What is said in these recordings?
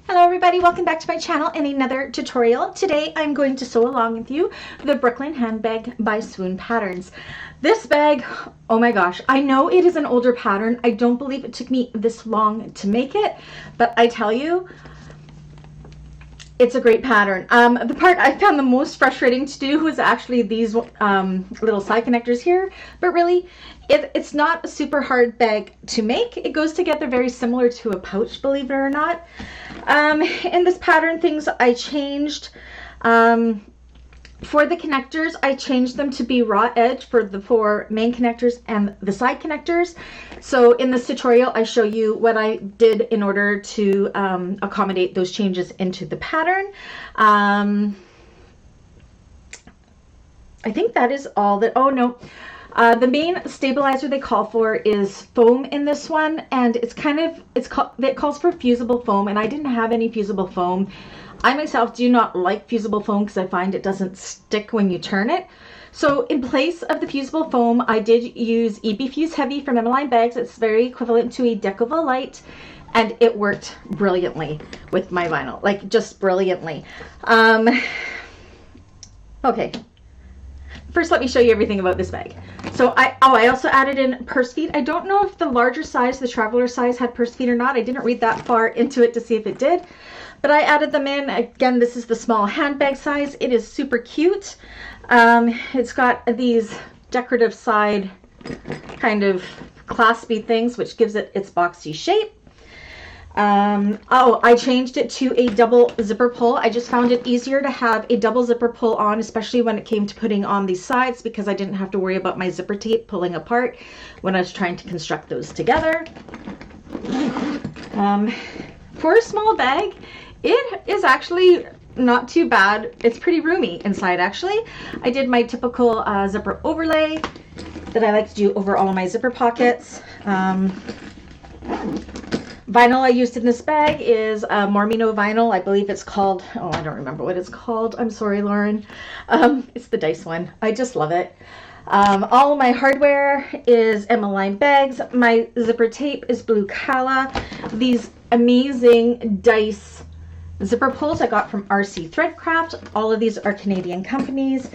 Hello everybody, welcome back to my channel and another tutorial. Today I'm going to sew along with you the Brooklyn Handbag by Swoon Patterns. This bag, oh my gosh, I know it is an older pattern. I don't believe it took me this long to make it, but I tell you, it's a great pattern. The part I found the most frustrating to do was actually these little side connectors here, but really it's not a super hard bag to make. It goes together very similar to a pouch, believe it or not. In this pattern, things I changed. For the connectors, I changed them to be raw edge for the four main connectors and the side connectors. So in this tutorial, I show you what I did in order to accommodate those changes into the pattern. I think that is all that, oh no. The main stabilizer they call for is foam in this one, and it calls for fusible foam, and I didn't have any fusible foam. I myself do not like fusible foam because I find it doesn't stick when you turn it. So in place of the fusible foam, I did use EBFuse Heavy from Emmaline bags. It's very equivalent to a Decovil Light, and it worked brilliantly with my vinyl, like just brilliantly. Okay. First, let me show you everything about this bag. So I also added in purse feet. I don't know if the larger size, the traveler size, had purse feet or not. I didn't read that far into it to see if it did, but I added them in. Again, this is the small handbag size. It is super cute. It's got these decorative side kind of claspy things, which gives it its boxy shape. I changed it to a double zipper pull. I just found it easier to have a double zipper pull on, especially when it came to putting on these sides, because I didn't have to worry about my zipper tape pulling apart when I was trying to construct those together. For a small bag, it is actually not too bad. It's pretty roomy inside, actually. I did my typical zipper overlay that I like to do over all of my zipper pockets. Vinyl I used in this bag is Mormino vinyl. I believe it's called, oh, I don't remember what it's called. I'm sorry, Lauren. It's the dice one. I just love it. All of my hardware is Emmaline bags. My zipper tape is Blue Kala. These amazing dice zipper pulls I got from RC Threadcraft. All of these are Canadian companies.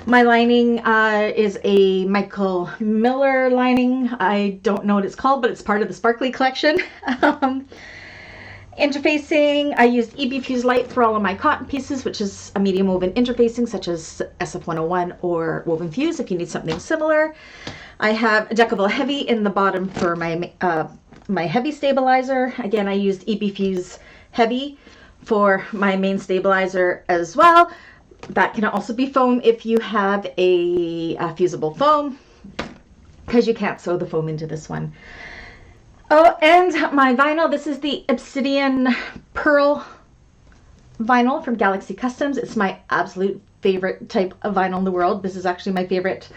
My lining is a Michael Miller lining. I don't know what it's called, but it's part of the Sparkly collection. Interfacing, I used EBFuse Light for all of my cotton pieces, which is a medium woven interfacing such as SF101 or Woven Fuse if you need something similar. I have Decovil Heavy in the bottom for my, my heavy stabilizer. Again, I used EBFuse Heavy for my main stabilizer as well. That can also be foam if you have a fusible foam, because you can't sew the foam into this one. Oh, and my vinyl, this is the Obsidian Pearl vinyl from Galaxy Kustoms. It's my absolute favorite type of vinyl in the world. This is actually my favorite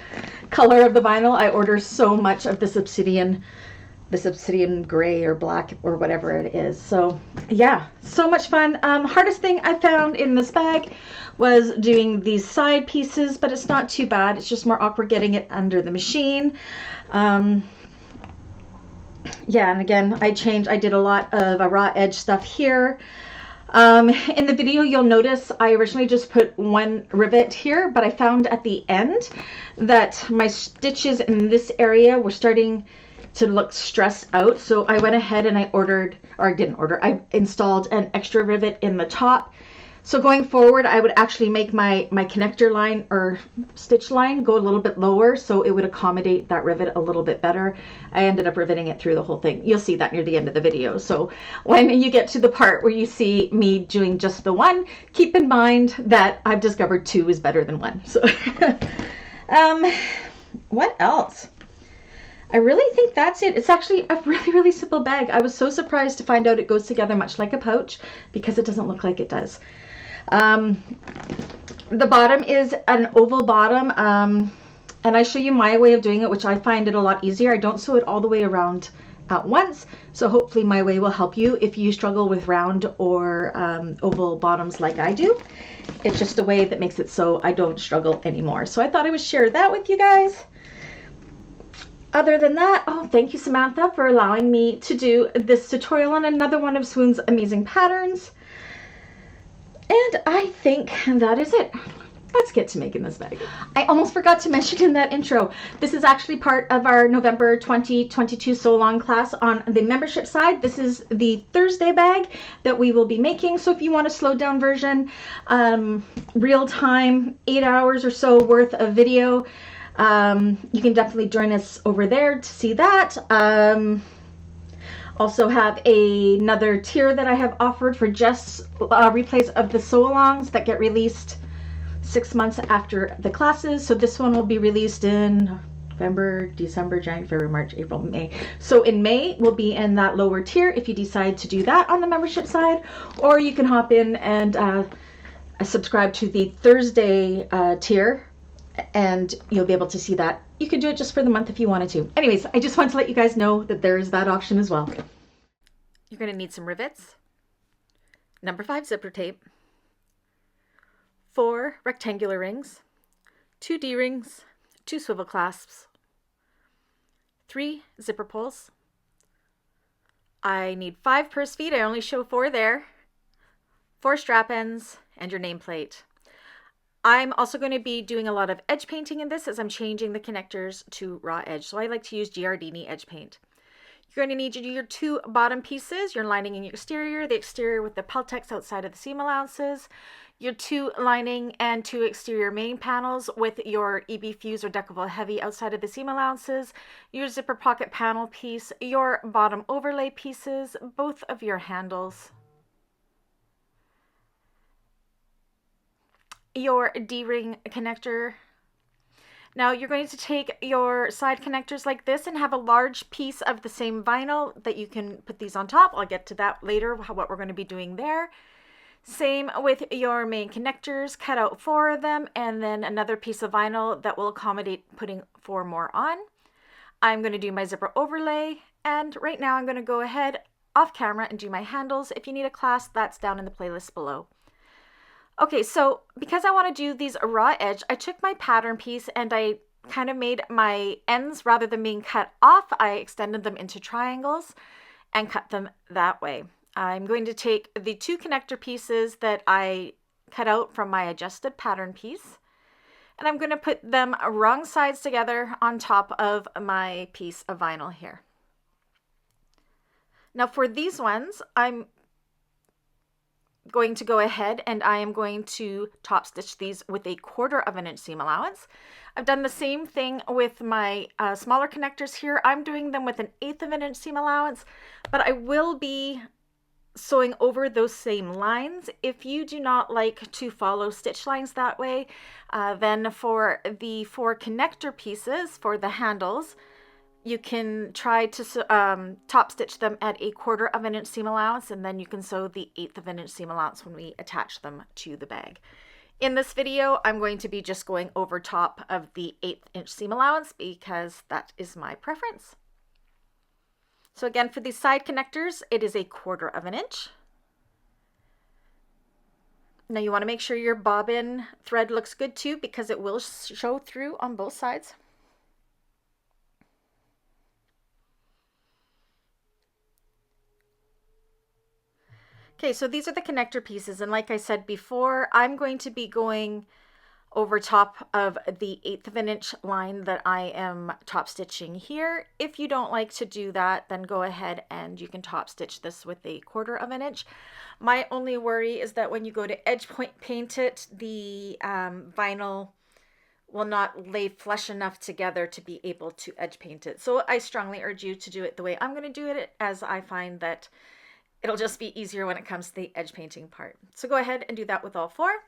color of the vinyl. I order so much of this obsidian gray or black or whatever it is. So yeah, so much fun. Hardest thing I found in this bag was doing these side pieces, but it's not too bad. It's just more awkward getting it under the machine. Yeah, and again, I did a lot of raw edge stuff here. In the video, you'll notice I originally just put one rivet here, but I found at the end that my stitches in this area were starting to look stressed out. So I went ahead and I installed an extra rivet in the top. So going forward, I would actually make my connector line or stitch line go a little bit lower so it would accommodate that rivet a little bit better. I ended up riveting it through the whole thing. You'll see that near the end of the video. So when you get to the part where you see me doing just the one, keep in mind that I've discovered two is better than one. So what else? I really think that's it. It's actually a really, really simple bag. I was so surprised to find out it goes together much like a pouch because it doesn't look like it does. The bottom is an oval bottom, and I show you my way of doing it, which I find it a lot easier. I don't sew it all the way around at once, so hopefully my way will help you if you struggle with round or oval bottoms like I do. It's just a way that makes it so I don't struggle anymore. So I thought I would share that with you guys. Other than that, oh, thank you, Samantha, for allowing me to do this tutorial on another one of Swoon's amazing patterns. And I think that is it. Let's get to making this bag. I almost forgot to mention in that intro, this is actually part of our November 2022 Sew Along class on the membership side. This is the Thursday bag that we will be making. So if you want a slowed down version, real time, 8 hours or so worth of video, you can definitely join us over there to see that. Also have another tier that I have offered for just replays of the sew alongs that get released 6 months after the classes. So this one will be released in November, December, January, February, March, April, May. So in May, we'll be in that lower tier if you decide to do that on the membership side, or you can hop in and subscribe to the Thursday tier, and you'll be able to see that. You could do it just for the month if you wanted to. Anyways, I just wanted to let you guys know that there is that option as well. You're going to need some rivets, number 5 zipper tape, 4 rectangular rings, 2 D-rings, 2 swivel clasps, 3 zipper pulls. I need 5 purse feet. I only show 4 there, 4 strap ends, and your nameplate. I'm also going to be doing a lot of edge painting in this as I'm changing the connectors to raw edge. So I like to use Giardini edge paint. You're going to need your 2 bottom pieces, your lining and your exterior, the exterior with the Peltex outside of the seam allowances, your 2 lining and 2 exterior main panels with your EBFuse or Decovil Heavy outside of the seam allowances, your zipper pocket panel piece, your bottom overlay pieces, both of your handles, your D-ring connector. Now you're going to take your side connectors like this and have a large piece of the same vinyl that you can put these on top. I'll get to that later, what we're going to be doing there. Same with your main connectors, cut out 4 of them, and then another piece of vinyl that will accommodate putting 4 more on. I'm going to do my zipper overlay, and right now I'm going to go ahead off camera and do my handles. If you need a class, that's down in the playlist below. Okay, so because I want to do these raw edge, I took my pattern piece and I kind of made my ends, rather than being cut off, I extended them into triangles and cut them that way. I'm going to take the 2 connector pieces that I cut out from my adjusted pattern piece, and I'm going to put them wrong sides together on top of my piece of vinyl here. Now for these ones, I'm going to go ahead and I am going to top stitch these with a 1/4 of an inch seam allowance. I've done the same thing with my smaller connectors here. I'm doing them with an 1/8 of an inch seam allowance, but I will be sewing over those same lines. If you do not like to follow stitch lines that way, then for the 4 connector pieces for the handles, you can try to top stitch them at a 1/4 of an inch seam allowance, and then you can sew the 1/8 of an inch seam allowance when we attach them to the bag. In this video, I'm going to be just going over top of the 1/8 inch seam allowance because that is my preference. So again, for these side connectors, it is a 1/4 of an inch. Now you want to make sure your bobbin thread looks good too, because it will show through on both sides. Okay, so these are the connector pieces, and like I said before, I'm going to be going over top of the 1/8 of an inch line that I am top stitching here. If you don't like to do that, then go ahead and you can top stitch this with a 1/4 of an inch. My only worry is that when you go to edge paint it, the vinyl will not lay flush enough together to be able to edge paint it. So I strongly urge you to do it the way I'm going to do it, as I find that it'll just be easier when it comes to the edge painting part. So go ahead and do that with all 4.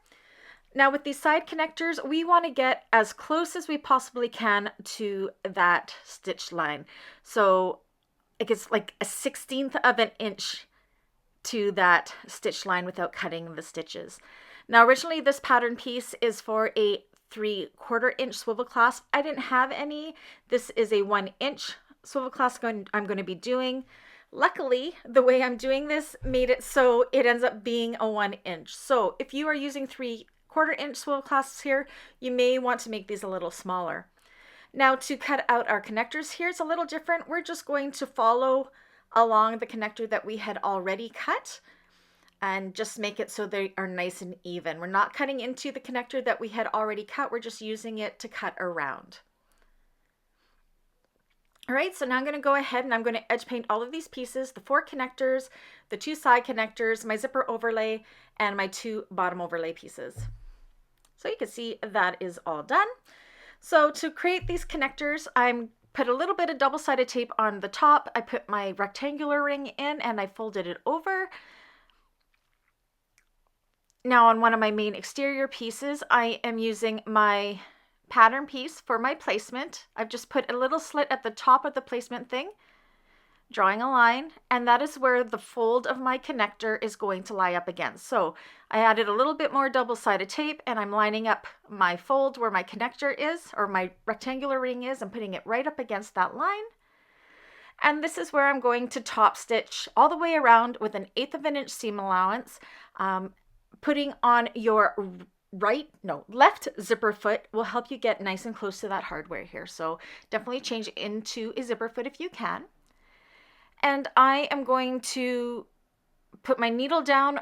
Now with these side connectors, we want to get as close as we possibly can to that stitch line. So it gets like a 1/16 of an inch to that stitch line without cutting the stitches. Now originally this pattern piece is for a 3/4 inch swivel clasp. I didn't have any. This is a 1 inch swivel clasp I'm going to be doing. Luckily, the way I'm doing this made it so it ends up being a 1 inch. So if you are using 3/4 inch swivel clasps here, you may want to make these a little smaller. Now to cut out our connectors here, it's a little different. We're just going to follow along the connector that we had already cut. and just make it so they are nice and even. We're not cutting into the connector that we had already cut. We're just using it to cut around. All right, so now I'm going to go ahead and I'm going to edge paint all of these pieces, the 4 connectors, the 2 side connectors, my zipper overlay, and my 2 bottom overlay pieces. So you can see that is all done. So to create these connectors, I'm put a little bit of double-sided tape on the top. I put my rectangular ring in and I folded it over. Now on one of my main exterior pieces, I am using my pattern piece for my placement. I've just put a little slit at the top of the placement thing, drawing a line, and that is where the fold of my connector is going to lie up against. So I added a little bit more double-sided tape and I'm lining up my fold where my connector is, or my rectangular ring is. I'm putting it right up against that line. And this is where I'm going to top stitch all the way around with an 1/8 of an inch seam allowance. Putting on your left zipper foot will help you get nice and close to that hardware here. So definitely change into a zipper foot if you can. And I am going to put my needle down.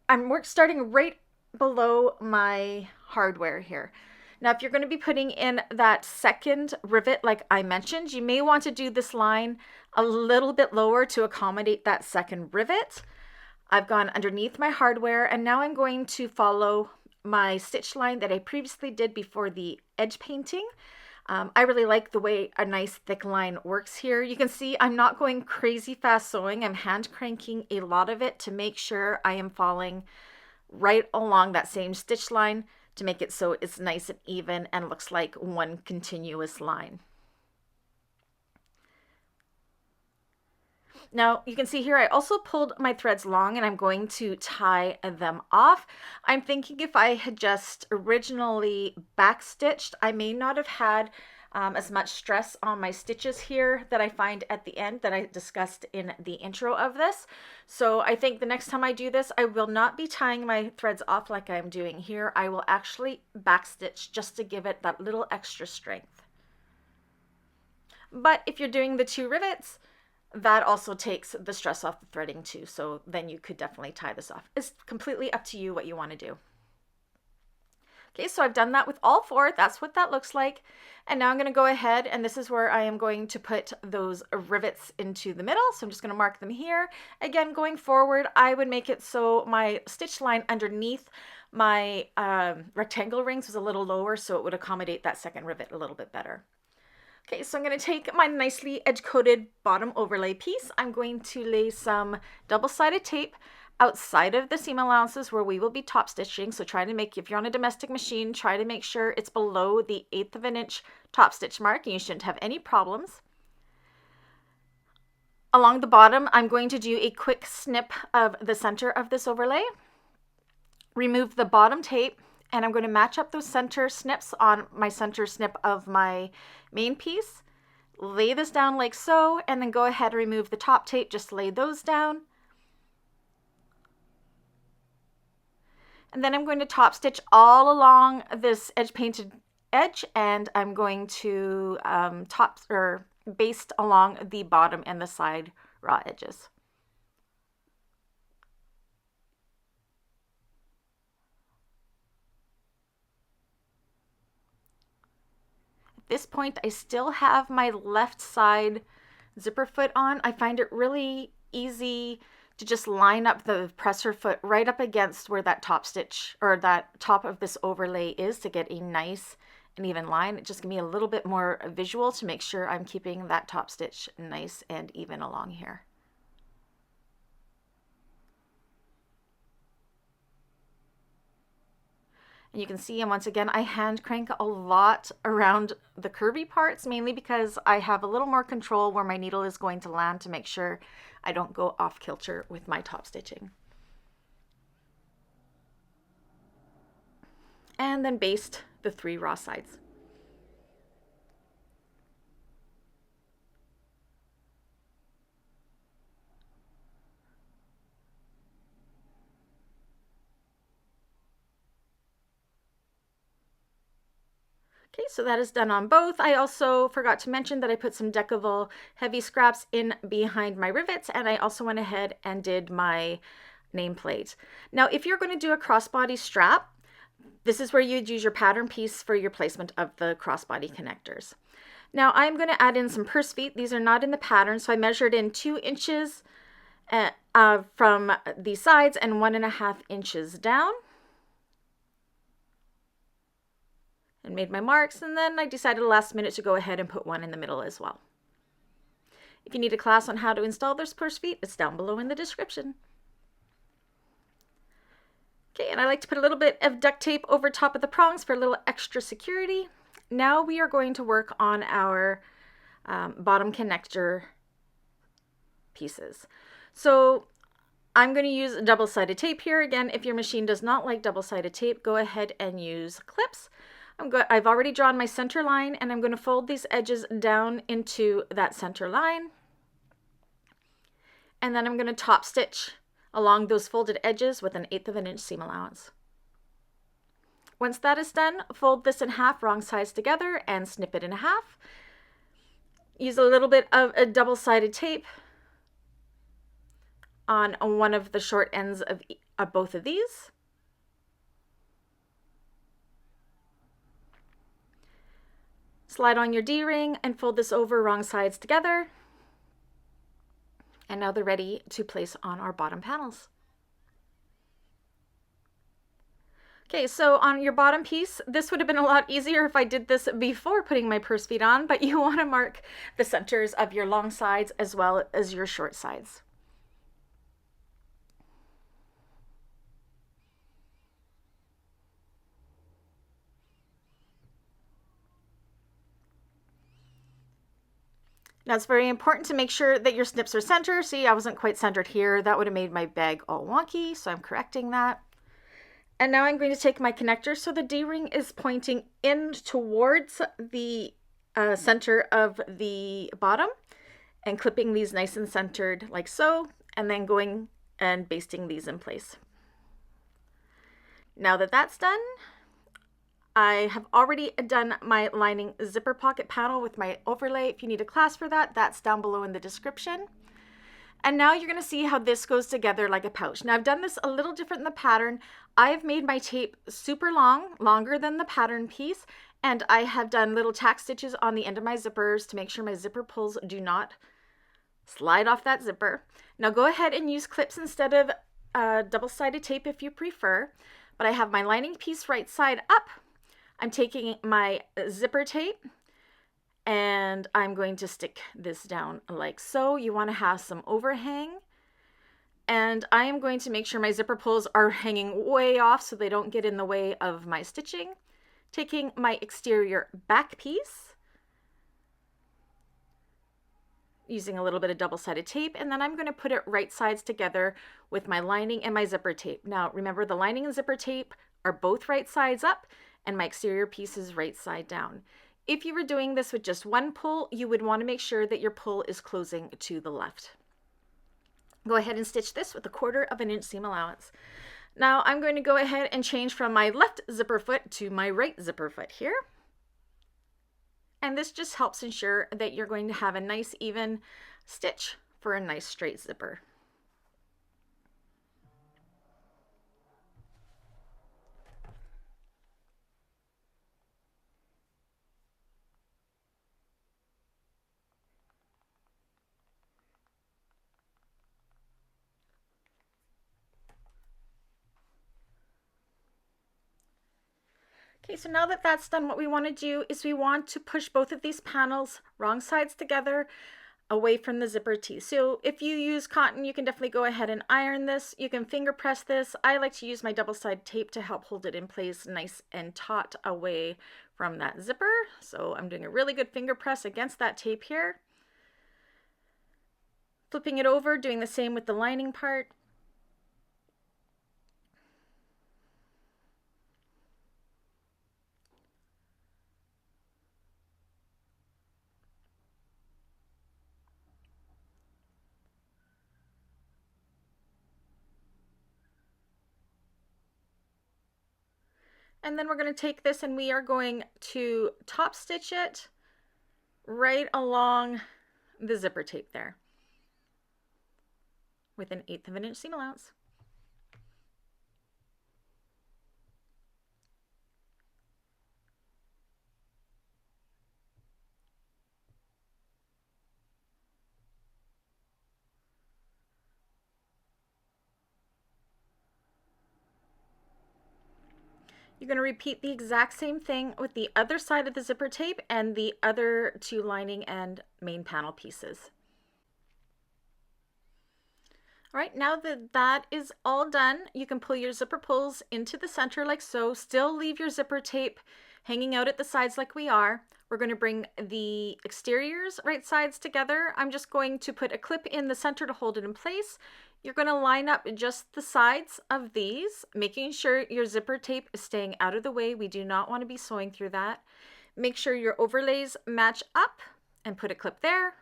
I'm starting right below my hardware here. Now, if you're going to be putting in that second rivet, like I mentioned, you may want to do this line a little bit lower to accommodate that second rivet. I've gone underneath my hardware, and now I'm going to follow my stitch line that I previously did before the edge painting. I really like the way a nice thick line works here. You can see I'm not going crazy fast sewing. I'm hand cranking a lot of it to make sure I am following right along that same stitch line to make it so it's nice and even and looks like one continuous line. Now you can see here I also pulled my threads long and I'm going to tie them off. I'm thinking if I had just originally backstitched, I may not have had as much stress on my stitches here that I find at the end that I discussed in the intro of this. So I think the next time I do this, I will not be tying my threads off like I'm doing here. I will actually backstitch just to give it that little extra strength. But if you're doing the 2 rivets, that also takes the stress off the threading too. So then you could definitely tie this off. It's completely up to you what you want to do. Okay, so I've done that with all 4. That's what that looks like. And now I'm going to go ahead, and this is where I am going to put those rivets into the middle. So I'm just going to mark them here. Again, going forward, I would make it so my stitch line underneath my rectangle rings was a little lower, so it would accommodate that second rivet a little bit better. Okay, so I'm going to take my nicely edge-coated bottom overlay piece. I'm going to lay some double-sided tape outside of the seam allowances where we will be top stitching. So try to make, if you're on a domestic machine, try to make sure it's below the 1/8 of an inch top stitch mark, and you shouldn't have any problems. Along the bottom, I'm going to do a quick snip of the center of this overlay. Remove the bottom tape, and I'm going to match up those center snips on my center snip of my main piece. Lay this down like so, and then go ahead and remove the top tape. Just lay those down. And then I'm going to top stitch all along this edge painted edge, and I'm going to baste along the bottom and the side raw edges. At this point, I still have my left side zipper foot on. I find it really easy to just line up the presser foot right up against where that top stitch or that top of this overlay is to get a nice and even line. It just gives me a little bit more visual to make sure I'm keeping that top stitch nice and even along here. And you can see, and once again, I hand crank a lot around the curvy parts, mainly because I have a little more control where my needle is going to land to make sure I don't go off kilter with my top stitching. And then baste the 3 raw sides. Okay, so that is done on both. I also forgot to mention that I put some Decovil heavy scraps in behind my rivets, and I also went ahead and did my nameplate. Now, if you're going to do a crossbody strap, this is where you'd use your pattern piece for your placement of the crossbody connectors. Now I'm going to add in some purse feet. These are not in the pattern, so I measured in 2 inches from the sides and 1.5 inches down. And made my marks, and then I decided last minute to go ahead and put one in the middle as well. If you need a class on how to install those purse feet, it's down below in the description. Okay, and I like to put a little bit of duct tape over top of the prongs for a little extra security. Now we are going to work on our bottom connector pieces. So I'm going to use double-sided tape here. Again, if your machine does not like double-sided tape, go ahead and use clips. I've already drawn my center line, and I'm going to fold these edges down into that center line. And then I'm going to top stitch along those folded edges with 1/8 of an inch seam allowance. Once that is done, fold this in half, wrong sides together, and snip it in half. Use a little bit of a double-sided tape on one of the short ends of both of these. Slide on your D-ring and fold this over, wrong sides together. And now they're ready to place on our bottom panels. Okay, so on your bottom piece, this would have been a lot easier if I did this before putting my purse feet on, but you want to mark the centers of your long sides as well as your short sides. Now it's very important to make sure that your snips are centered. See, I wasn't quite centered here. That would have made my bag all wonky, so I'm correcting that. And now I'm going to take my connector so the D-ring is pointing in towards the center of the bottom and clipping these nice and centered like so, and then going and basting these in place. Now that that's done, I have already done my lining zipper pocket panel with my overlay. If you need a class for that, that's down below in the description. And now you're going to see how this goes together like a pouch. Now I've done this a little different in the pattern. I've made my tape super long, longer than the pattern piece, and I have done little tack stitches on the end of my zippers to make sure my zipper pulls do not slide off that zipper. Now go ahead and use clips instead of double-sided tape if you prefer, but I have my lining piece right side up. I'm taking my zipper tape and I'm going to stick this down like so. You want to have some overhang, and I am going to make sure my zipper pulls are hanging way off so they don't get in the way of my stitching. Taking my exterior back piece, using a little bit of double-sided tape, and then I'm going to put it right sides together with my lining and my zipper tape. Now remember, the lining and zipper tape are both right sides up, and my exterior piece is right side down. If you were doing this with just one pull, you would want to make sure that your pull is closing to the left. Go ahead and stitch this with 1/4 of an inch seam allowance. Now I'm going to go ahead and change from my left zipper foot to my right zipper foot here. And this just helps ensure that you're going to have a nice even stitch for a nice straight zipper. Okay, so now that that's done, what we want to do is we want to push both of these panels wrong sides together away from the zipper teeth. So if you use cotton, you can definitely go ahead and iron this. You can finger press this. I like to use my double-sided tape to help hold it in place nice and taut away from that zipper. So I'm doing a really good finger press against that tape here. Flipping it over, doing the same with the lining part. And then we're going to take this and we are going to top stitch it right along the zipper tape there with 1/8 of an inch seam allowance. You're going to repeat the exact same thing with the other side of the zipper tape and the other two lining and main panel pieces. All right, now that that is all done, you can pull your zipper pulls into the center like so. Still leave your zipper tape hanging out at the sides like we are. We're going to bring the exteriors right sides together. I'm just going to put a clip in the center to hold it in place. You're going to line up just the sides of these, making sure your zipper tape is staying out of the way. We do not want to be sewing through that. Make sure your overlays match up and put a clip there.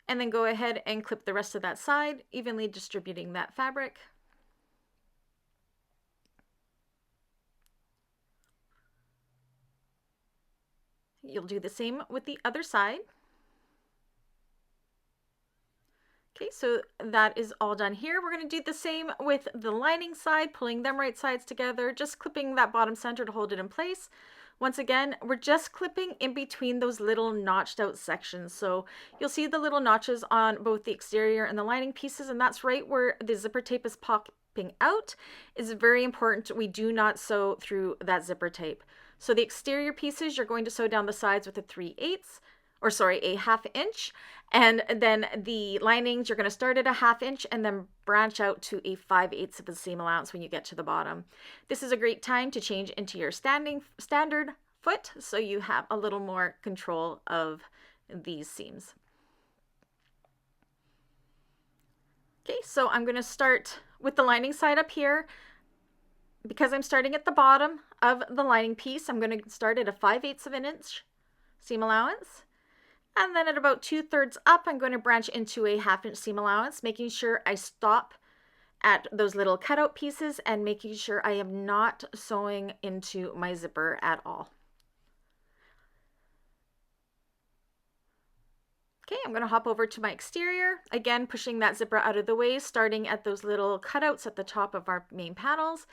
And then go ahead and clip the rest of that side, evenly distributing that fabric. You'll do the same with the other side. Okay, so that is all done here. We're going to do the same with the lining side, pulling them right sides together, just clipping that bottom center to hold it in place. Once again, we're just clipping in between those little notched out sections. So you'll see the little notches on both the exterior and the lining pieces, and that's right where the zipper tape is popping out. It's very important we do not sew through that zipper tape. So the exterior pieces, you're going to sew down the sides with a 3/8, or sorry, a 1/2 inch. And then the linings, you're going to start at a 1/2 inch and then branch out to a 5/8 of the seam allowance when you get to the bottom. This is a great time to change into your standard foot, so you have a little more control of these seams. Okay, so I'm going to start with the lining side up here. Because I'm starting at the bottom of the lining piece, I'm going to start at a 5/8 of an inch seam allowance. And then at about 2/3 up, I'm going to branch into a 1/2 inch seam allowance, making sure I stop at those little cutout pieces and making sure I am not sewing into my zipper at all. Okay, I'm going to hop over to my exterior, again pushing that zipper out of the way, starting at those little cutouts at the top of our main panels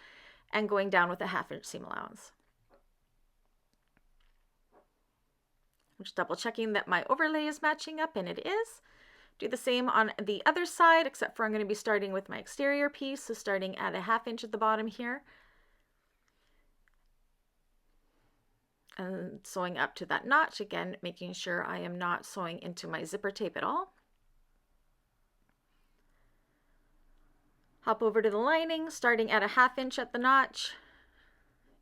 and going down with a 1/2 inch seam allowance. I'm just double checking that my overlay is matching up, and it is. Do the same on the other side, except for I'm going to be starting with my exterior piece, so starting at a 1/2 inch at the bottom here. And sewing up to that notch, again, making sure I am not sewing into my zipper tape at all. Hop over to the lining, starting at a 1/2 inch at the notch,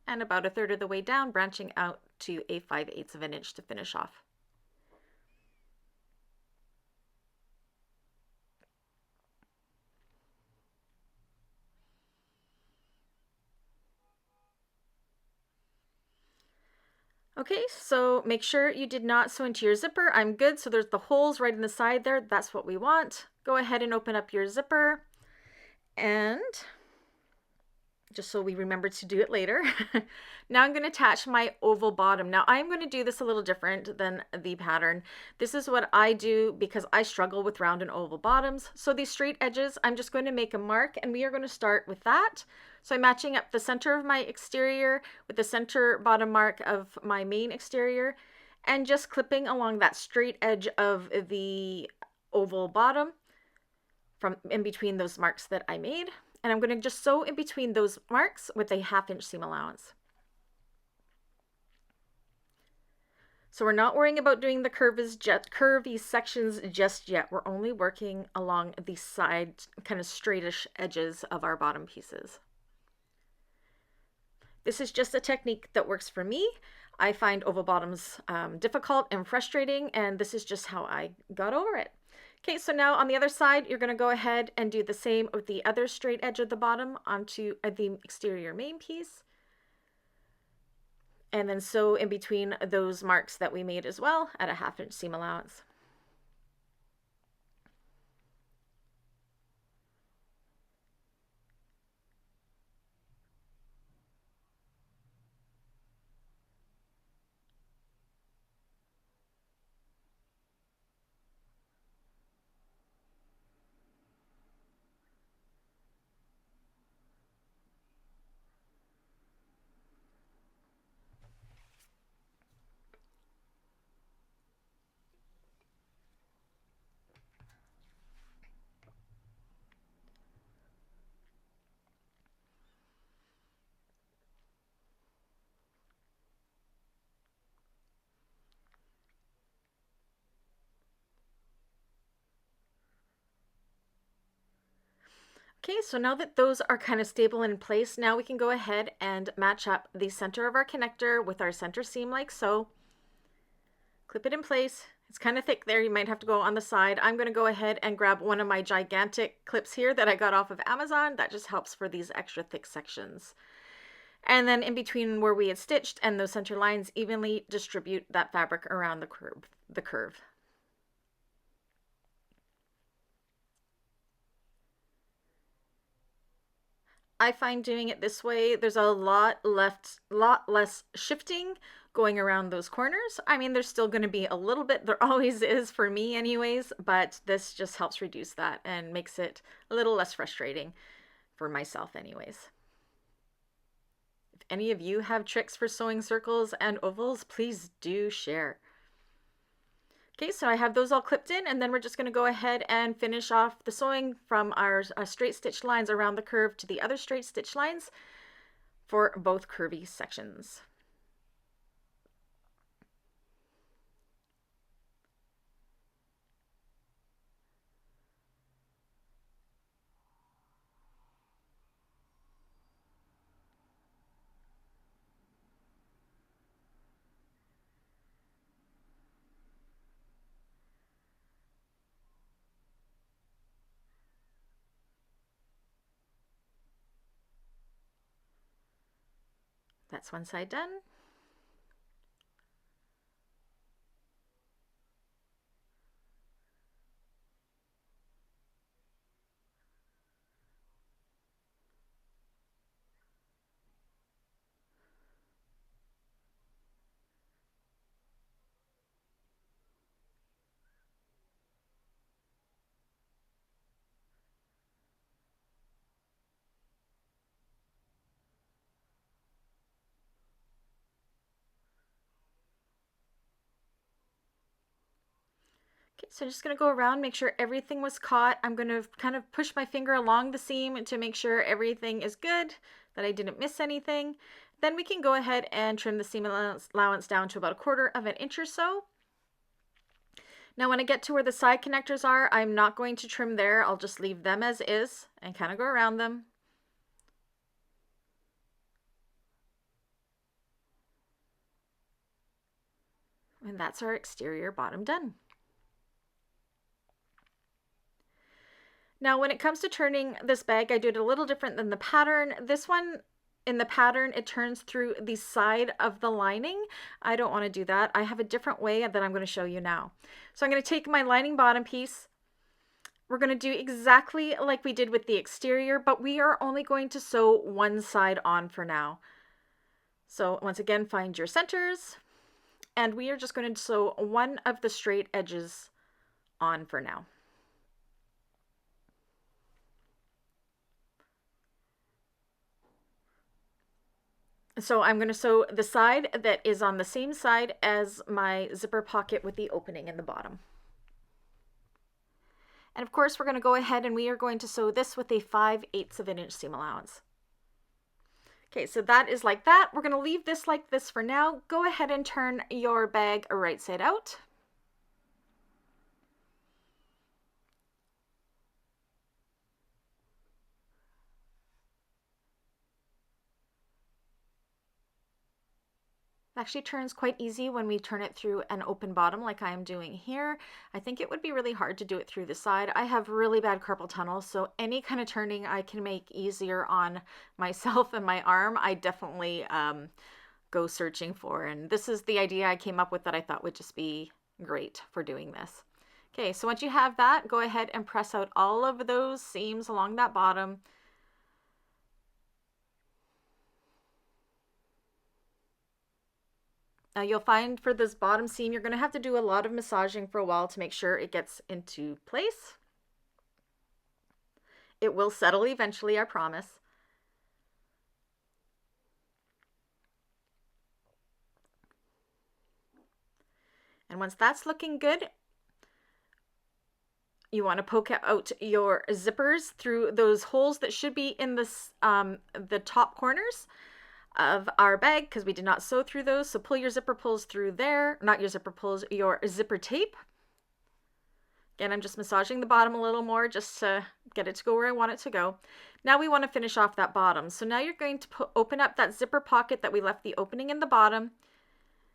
and about 1/3 of the way down, branching out to a 5/8 of an inch to finish off. Okay, so make sure you did not sew into your zipper. I'm good, so there's the holes right in the side there. That's what we want. Go ahead and open up your zipper, and just so we remember to do it later. Now I'm going to attach my oval bottom. Now I'm going to do this a little different than the pattern. This is what I do because I struggle with round and oval bottoms. So these straight edges, I'm just going to make a mark, and we are going to start with that. So I'm matching up the center of my exterior with the center bottom mark of my main exterior, and just clipping along that straight edge of the oval bottom from in between those marks that I made. And I'm going to just sew in between those marks with a 1/2 inch seam allowance. So we're not worrying about doing the curvy sections just yet. We're only working along the side, kind of straightish edges of our bottom pieces. This is just a technique that works for me. I find oval bottoms difficult and frustrating, and this is just how I got over it. Okay, so now on the other side, you're going to go ahead and do the same with the other straight edge of the bottom onto the exterior main piece. And then sew in between those marks that we made as well at a 1/2 inch seam allowance. Okay, so now that those are kind of stable in place, now we can go ahead and match up the center of our connector with our center seam like so. Clip it in place. It's kind of thick there. You might have to go on the side. I'm going to go ahead and grab one of my gigantic clips here that I got off of Amazon. That just helps for these extra thick sections. And then in between where we had stitched and those center lines, evenly distribute that fabric around the curve. I find doing it this way, there's a lot less shifting going around those corners. I mean, there's still going to be a little bit, there always is for me anyways, but this just helps reduce that and makes it a little less frustrating for myself anyways. If any of you have tricks for sewing circles and ovals, please do share. Okay, so I have those all clipped in, and then we're just going to go ahead and finish off the sewing from our straight stitch lines around the curve to the other straight stitch lines for both curvy sections. That's one side done. Okay, so I'm just going to go around, make sure everything was caught. I'm going to kind of push my finger along the seam to make sure everything is good, that I didn't miss anything. Then we can go ahead and trim the seam allowance down to about 1/4 of an inch or so. Now when I get to where the side connectors are, I'm not going to trim there. I'll just leave them as is and kind of go around them. And that's our exterior bottom done. Now when it comes to turning this bag, I do it a little different than the pattern. This one, in the pattern, it turns through the side of the lining. I don't want to do that. I have a different way that I'm going to show you now. So I'm going to take my lining bottom piece. We're going to do exactly like we did with the exterior, but we are only going to sew one side on for now. So once again, find your centers, and we are just going to sew one of the straight edges on for now. So I'm going to sew the side that is on the same side as my zipper pocket with the opening in the bottom. And of course, we're going to go ahead and we are going to sew this with a 5/8 of an inch seam allowance. Okay, so that is like that. We're going to leave this like this for now. Go ahead and turn your bag right side out. Actually turns quite easy when we turn it through an open bottom like I am doing here. I think it would be really hard to do it through the side. I have really bad carpal tunnel, so any kind of turning I can make easier on myself and my arm, I definitely go searching for. And this is the idea I came up with that I thought would just be great for doing this. Okay, so once you have that, go ahead and press out all of those seams along that bottom. Now you'll find for this bottom seam, you're going to have to do a lot of massaging for a while to make sure it gets into place. It will settle eventually, I promise. And once that's looking good, you want to poke out your zippers through those holes that should be in this, the top corners of our bag, because we did not sew through those. So pull your zipper pulls through there, not your zipper pulls, your zipper tape. Again, I'm just massaging the bottom a little more just to get it to go where I want it to go. Now we want to finish off that bottom. So now you're going to open up that zipper pocket that we left the opening in the bottom,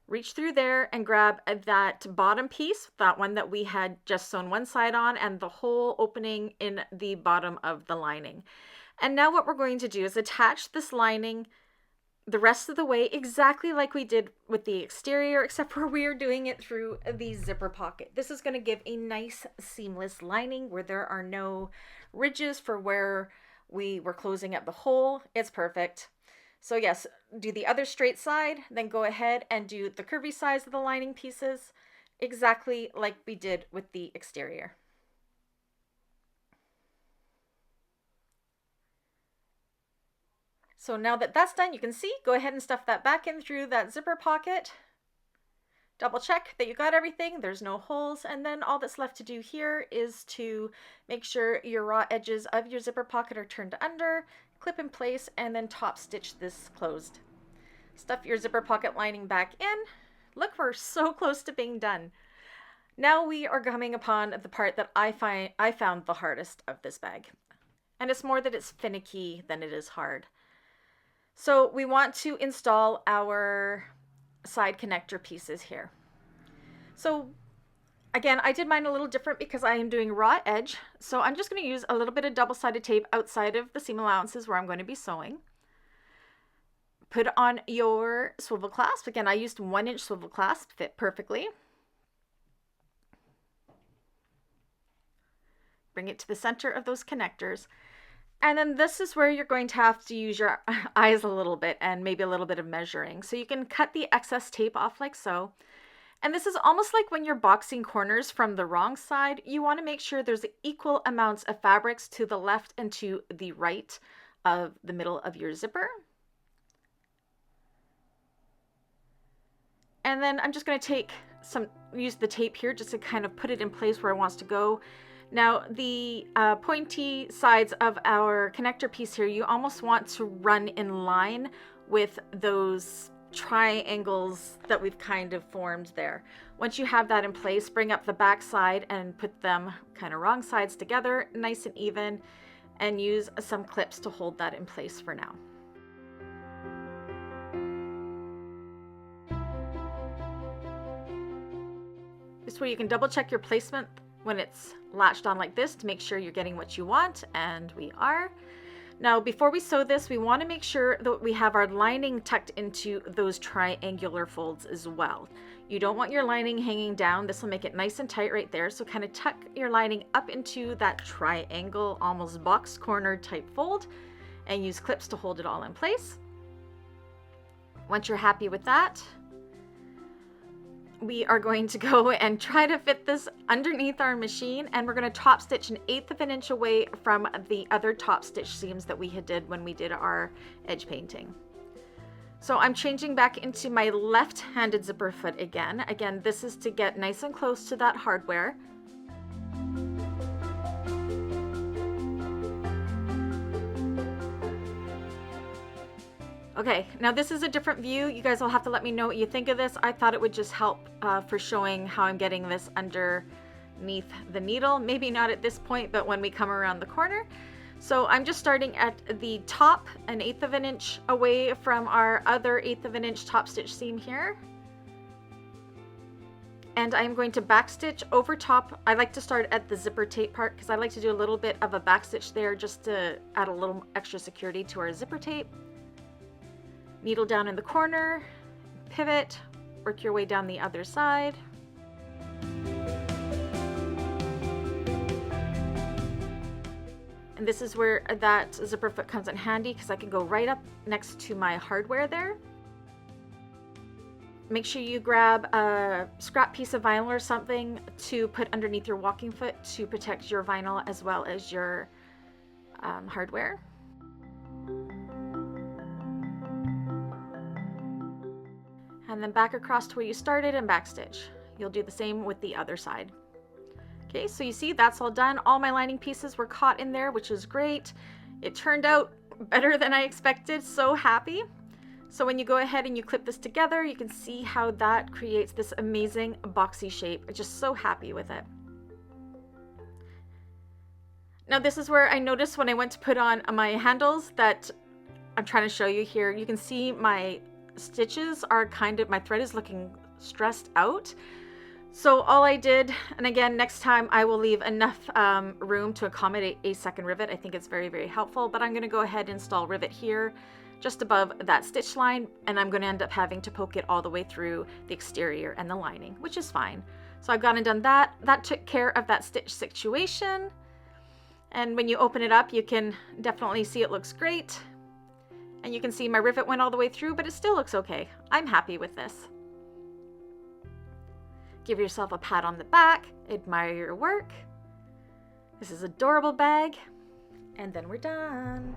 reach through there and grab that bottom piece, that one that we had just sewn one side on, and the whole opening in the bottom of the lining. And now what we're going to do is attach this lining the rest of the way exactly like we did with the exterior, except for we are doing it through the zipper pocket. This is going to give a nice seamless lining where there are no ridges for where we were closing up the hole. It's perfect. So yes, do the other straight side, then go ahead and do the curvy sides of the lining pieces exactly like we did with the exterior. So now that that's done, you can see, go ahead and stuff that back in through that zipper pocket. Double check that you got everything, there's no holes, and then all that's left to do here is to make sure your raw edges of your zipper pocket are turned under, clip in place, and then top stitch this closed. Stuff your zipper pocket lining back in. Look, we're so close to being done. Now we are coming upon the part that I found the hardest of this bag. And it's more that it's finicky than it is hard. So we want to install our side connector pieces here. So again, I did mine a little different because I am doing raw edge. So I'm just going to use a little bit of double-sided tape outside of the seam allowances where I'm going to be sewing. Put on your swivel clasp. Again, I used 1-inch swivel clasp, fit perfectly. Bring it to the center of those connectors. And then this is where you're going to have to use your eyes a little bit and maybe a little bit of measuring. So you can cut the excess tape off like so. And this is almost like when you're boxing corners from the wrong side, you want to make sure there's equal amounts of fabrics to the left and to the right of the middle of your zipper. And then I'm just going to use the tape here just to kind of put it in place where it wants to go. Now the pointy sides of our connector piece here, you almost want to run in line with those triangles that we've kind of formed there. Once you have that in place, bring up the back side and put them kind of wrong sides together, nice and even, and use some clips to hold that in place for now. This is where you can double check your placement when it's latched on like this to make sure you're getting what you want, and we are. Now before we sew this, we want to make sure that we have our lining tucked into those triangular folds as well. You don't want your lining hanging down. This will make it nice and tight right there. So kind of tuck your lining up into that triangle, almost box corner type fold, and use clips to hold it all in place. Once you're happy with that, we are going to go and try to fit this underneath our machine, and we're going to top stitch 1/8 of an inch away from the other top stitch seams that we had did when we did our edge painting. So I'm changing back into my left-handed zipper foot again. Again, this is to get nice and close to that hardware. Okay, now this is a different view. You guys will have to let me know what you think of this. I thought it would just help for showing how I'm getting this underneath the needle. Maybe not at this point, but when we come around the corner. So I'm just starting at the top, 1/8 of an inch away from our other 1/8 of an inch top stitch seam here. And I'm going to backstitch over top. I like to start at the zipper tape part because I like to do a little bit of a backstitch there just to add a little extra security to our zipper tape. Needle down in the corner, pivot, work your way down the other side. And this is where that zipper foot comes in handy because I can go right up next to my hardware there. Make sure you grab a scrap piece of vinyl or something to put underneath your walking foot to protect your vinyl as well as your hardware. And then back across to where you started and backstitch. You'll do the same with the other side. Okay, so you see that's all done. All my lining pieces were caught in there, which is great. It turned out better than I expected, so happy. So when you go ahead and you clip this together, you can see how that creates this amazing boxy shape. I'm just so happy with it. Now this is where I noticed when I went to put on my handles that I'm trying to show you here. You can see my stitches are kind of, my thread is looking stressed out. So all I did, and again, next time I will leave enough room to accommodate a second rivet. I think it's very, very helpful, but I'm going to go ahead and install rivet here just above that stitch line, and I'm going to end up having to poke it all the way through the exterior and the lining, which is fine. So I've gone and done that. That took care of that stitch situation. And when you open it up, you can definitely see it looks great. And you can see my rivet went all the way through, but it still looks okay. I'm happy with this. Give yourself a pat on the back, admire your work. This is an adorable bag, and then we're done.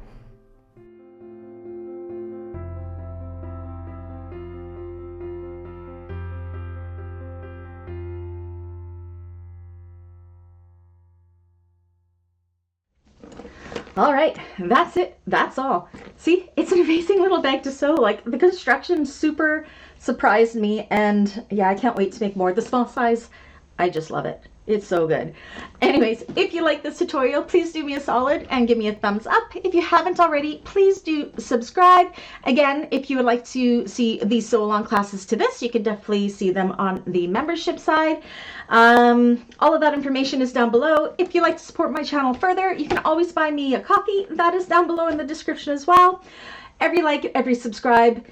All right, that's it. That's all. See, it's an amazing little bag to sew. Like, the construction super surprised me, and yeah, I can't wait to make more. The small size, I just love it. It's so good. Anyways, if you like this tutorial, please do me a solid and give me a thumbs up. If you haven't already, please do subscribe. Again, if you would like to see these sew along classes to this, you can definitely see them on the membership side. All of that information is down below. If you'd like to support my channel further, you can always buy me a coffee. That is down below in the description as well. Every like, every subscribe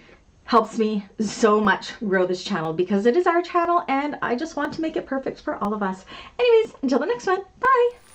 helps me so much grow this channel because it is our channel and I just want to make it perfect for all of us. Anyways, until the next one, bye!